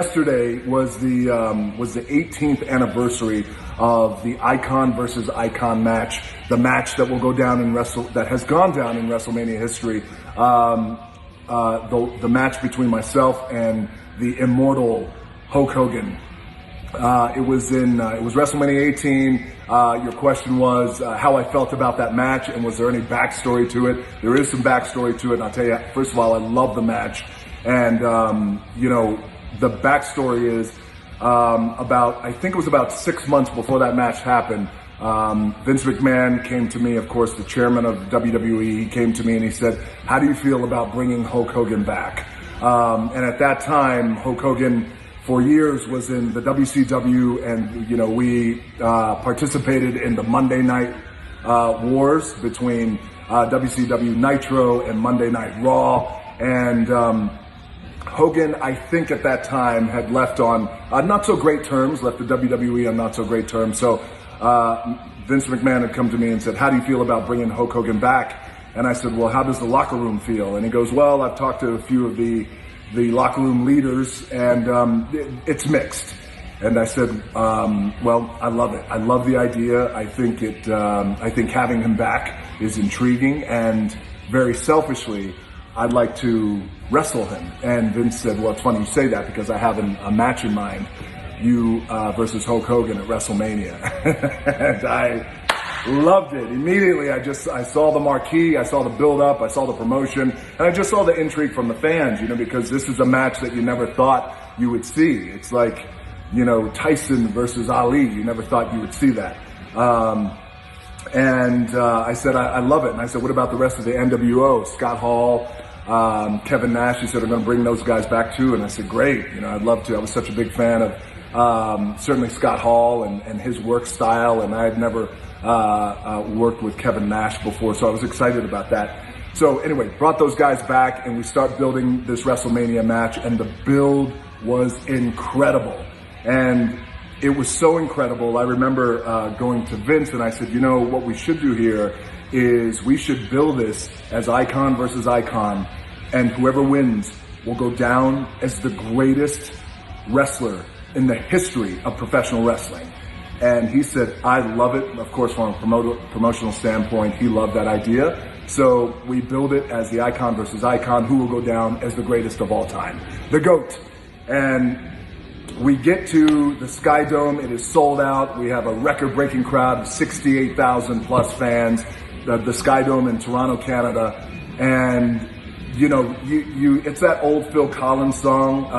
Yesterday was the 18th anniversary of the Icon versus Icon match, the match that will go down in that has gone down in WrestleMania history. The match between myself and the immortal Hulk Hogan. It was WrestleMania 18. Your question was how I felt about that match and was there any backstory to it. There is some backstory to it, and I'll tell you, first of all, I love the match. And, the backstory is I think it was about 6 months before that match happened. Vince McMahon came to me, of course, the chairman of WWE. He came to me and he said, "How do you feel about bringing Hulk Hogan back?" And at that time, Hulk Hogan, for years, was in the WCW, and we participated in the Monday Night Wars between WCW Nitro and Monday Night Raw, and Hogan, I think at that time, had left on not so great terms, left the WWE on not so great terms. So Vince McMahon had come to me and said, "How do you feel about bringing Hulk Hogan back?" And I said, "Well, how does the locker room feel?" And he goes, "Well, I've talked to a few of the locker room leaders, and it's mixed." And I said, "Well, I love it. I love the idea. I think having him back is intriguing, and very selfishly, I'd like to wrestle him." And Vince said, "Well, it's funny you say that because I have a match in mind, you versus Hulk Hogan at WrestleMania." And I loved it. Immediately, I saw the marquee, I saw the build-up, I saw the promotion, and I just saw the intrigue from the fans, because this is a match that you never thought you would see. It's like, Tyson versus Ali. You never thought you would see that. And I said, I love it. And I said, "What about the rest of the NWO? Scott Hall, Kevin Nash." He said, "I'm going to bring those guys back too." And I said, "Great. I'd love to." I was such a big fan of certainly Scott Hall and his work style. And I had never worked with Kevin Nash before, so I was excited about that. So anyway, brought those guys back, and we start building this WrestleMania match, and the build was incredible. And it was so incredible. I remember going to Vince and I said, "What we should do here is we should build this as Icon versus Icon, and whoever wins will go down as the greatest wrestler in the history of professional wrestling." And he said, "I love it." Of course, from a promotional standpoint, he loved that idea. So we build it as the Icon versus Icon, who will go down as the greatest of all time, the GOAT. And we get to the Sky Dome. It is sold out. We have a record-breaking crowd of 68,000 plus fans, the Sky Dome in Toronto, Canada. And, it's that old Phil Collins song,